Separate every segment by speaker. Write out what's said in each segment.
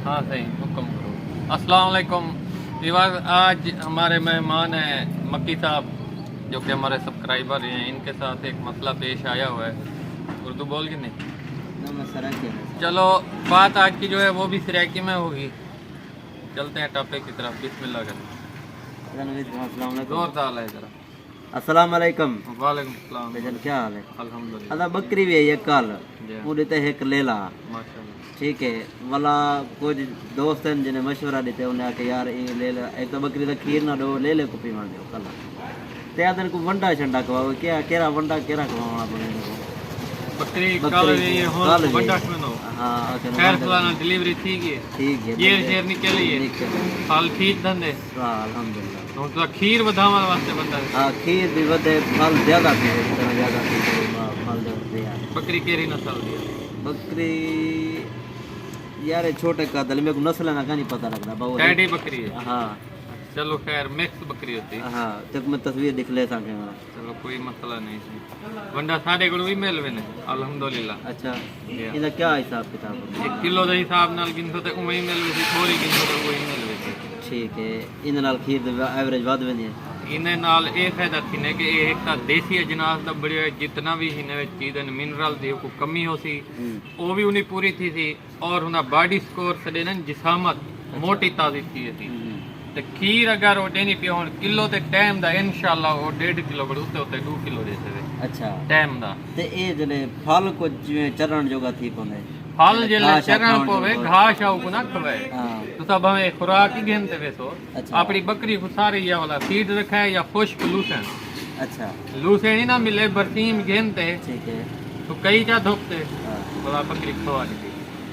Speaker 1: हाँ सही, हुक्म करो। अस्सलाम वालेकुम व्यूअर्स, आज हमारे मेहमान हैं मक्की साहब जो कि हमारे सब्सक्राइबर हैं। इनके साथ एक मसला पेश आया हुआ है। उर्दू बोल के नहीं, चलो बात आज की जो है वो भी सराइकी में होगी। चलते हैं टॉपिक की तरफ। बिस्मिल्लाह करें। जोर डाल है जरा।
Speaker 2: अस्सलाम वालेकुम।
Speaker 1: वालेकुम सलाम।
Speaker 2: बेजल क्या हाल है?
Speaker 1: अल्हम्दुलिल्लाह।
Speaker 2: अदा बकरी भी है कल पूरी ते एक लेला,
Speaker 1: माशाल्लाह।
Speaker 2: ठीक है। वाला कुछ दोस्त हैं जिन्हें मशवरा देते उन्हें आके यार ये ले ले, एक तो बकरी का खीर ना दो, ले ले को पीवा दो कल ते आदन को वंडा छंडा खवाओ। क्या केरा वंडा केरा खवाना पड़ेगा?
Speaker 1: बकरी कल ये हो वंडा में दो।
Speaker 2: हां
Speaker 1: खैर फलाना डिलीवरी ठीक है। ये शेर निकली है फल ठीक धंधे।
Speaker 2: हां अल्हम्दुलिल्लाह।
Speaker 1: तो खीर बधावन वास्ते बंदा है।
Speaker 2: हां खीर भी वधे, फल ज्यादा पी, इतना ज्यादा पी फल दे यार।
Speaker 1: बकरी केरी नस्ल दी है?
Speaker 2: बकरी यार ये छोटे का दल में को नस्ल ना का नहीं पता लगता बाबू।
Speaker 1: टैडी बकरी है।
Speaker 2: हाँ
Speaker 1: चलो खैर मिक्स बकरी होती है।
Speaker 2: हाँ तक मैं तस्वीर दिख ले सके।
Speaker 1: चलो कोई मसला नहीं है। वंडा साढ़े को भी मिल वे ने अल्हम्दुलिल्लाह।
Speaker 2: अच्छा इनका क्या हिसाब किताब है?
Speaker 1: 1 किलो के हिसाब नाल गिनतो ते उमे ही मिल वे, थोड़ी गिनतो ते कोई मिल वे।
Speaker 2: ठीक है। इन नाल खीर दा एवरेज वध वेंदी है।
Speaker 1: इन्हें नाल ये फायदा थी कि ये एक तो देसी अजनास का बढ़िया जितना भी इन्हें चीज़ मिनरल की को कमी हो सी वो भी उन्हें पूरी थी और उन्हें बॉडी स्कोर सॾे न जिसामत मोटी ताज़ी थी थी। तो खीर अगर वो देनी पियो हो किलो ते टाइम दा इंशाल्लाह वो 1.5 किलो बड़े उते उते 2 किलो दे सके।
Speaker 2: अच्छा
Speaker 1: टाइम दा
Speaker 2: ते ए जने फल को जिवें चरण जोगा थी कोने
Speaker 1: फल जिले चरण पोवे घास आउ को ना खवे।
Speaker 2: हां
Speaker 1: तो सब हमें खुराक ही घेनते वैसो।
Speaker 2: अच्छा।
Speaker 1: अपनी बकरी को सारी या वाला फीड रखा है या खुश्क लूसन।
Speaker 2: अच्छा
Speaker 1: लूसन ही ना मिले बरसीम घेनते
Speaker 2: ठीक है।
Speaker 1: तो कई क्या धोपते
Speaker 2: हां
Speaker 1: बड़ा बकरी खवा दी।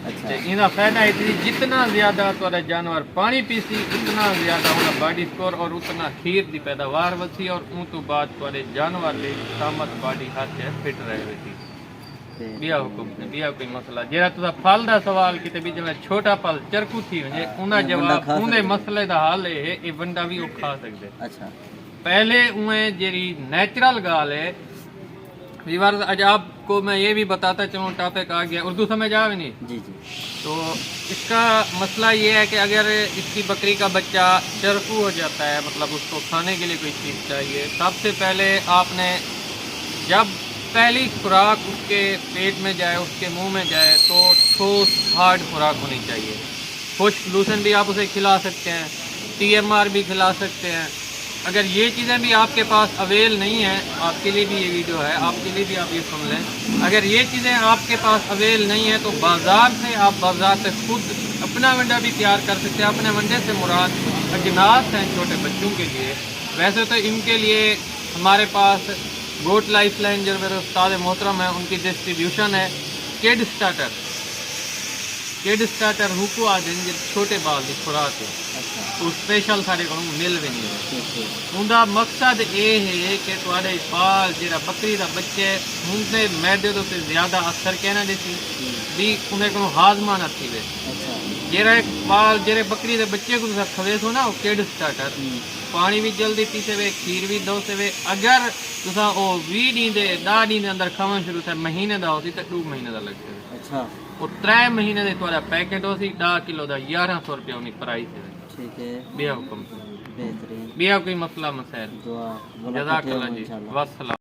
Speaker 2: अच्छा
Speaker 1: इनका फायदा है जितना ज्यादा तुम्हारा जानवर पानी पीसी उतना ज्यादा उनका बॉडी स्कोर और उतना खीर की पैदावार वसी और उन तो बाद तुम्हारे जानवर ले सामत बॉडी हाथ फिट रहे वैसी। बिया हुकुम बिया कोई मसला जेरा तुसा फल दा सवाल किते भी जमे छोटा फल चरकू थी वने उना जवाब उने मसले दा हल है ये बंदा भी वो खा सकदे। अच्छा पहले उए जेरी नेचुरल गाल है व्यूअर्स। आज आपको मैं ये भी बताता चलूँ टॉपिक आ गया उर्दू समझ आवे नहीं जी जी। तो इसका मसला ये है कि अगर इसकी बकरी का बच्चा चरकू हो जाता है मतलब उसको खाने के लिए कोई चीज़ चाहिए, सबसे पहले आपने जब पहली खुराक उसके पेट में जाए उसके मुंह में जाए तो ठोस हार्ड खुराक होनी चाहिए। खुश्क लूसन भी आप उसे खिला सकते हैं, TMR भी खिला सकते हैं। अगर ये चीज़ें भी आपके पास अवेल नहीं है, आपके लिए भी ये वीडियो है, आपके लिए भी आप ये सुन लें। अगर ये चीज़ें आपके पास अवेल नहीं है तो बाज़ार से खुद अपना वंडा भी तैयार कर सकते हैं। अपने वंडे से मुराद अजनास हैं छोटे बच्चों के लिए। वैसे तो इनके लिए हमारे पास गोट लाइफ लाइन जो मेरे उस्ताद मोहतरम है उनकी डिस्ट्रीब्यूशन है। किड स्टार्टर हुकू आ देंगे छोटे बाल की खुराक है। अच्छा तो स्पेशल साढ़े को मिल भी नहीं है। उनका मकसद ये है कि तुम्हारे बाल जो बकरी का बच्चे उनके मैदे तो ज्यादा असर कहना देती भी उन्हें को हाजमा न थी। जेरा एक बाल जेरे बकरी के बच्चे को खवे सो ना वो किड स्टार्टर पानी भी जल्दी पी सवे, खीर भी दो सवे। अगर तुसा वो 20 डी दे 10 डी के अंदर खावन शुरू थे महीने का होती तो 2 महीने का लग सके। अच्छा वो 3 महीने के तुम्हारा पैकेट हो सी 10 किलो का 1100 रुपया उनकी प्राइस है। ठीक है बिया हुक्म बेहतरीन बिया कोई मसला मसैल जज़ाकल्लाह जी वस्सलाम।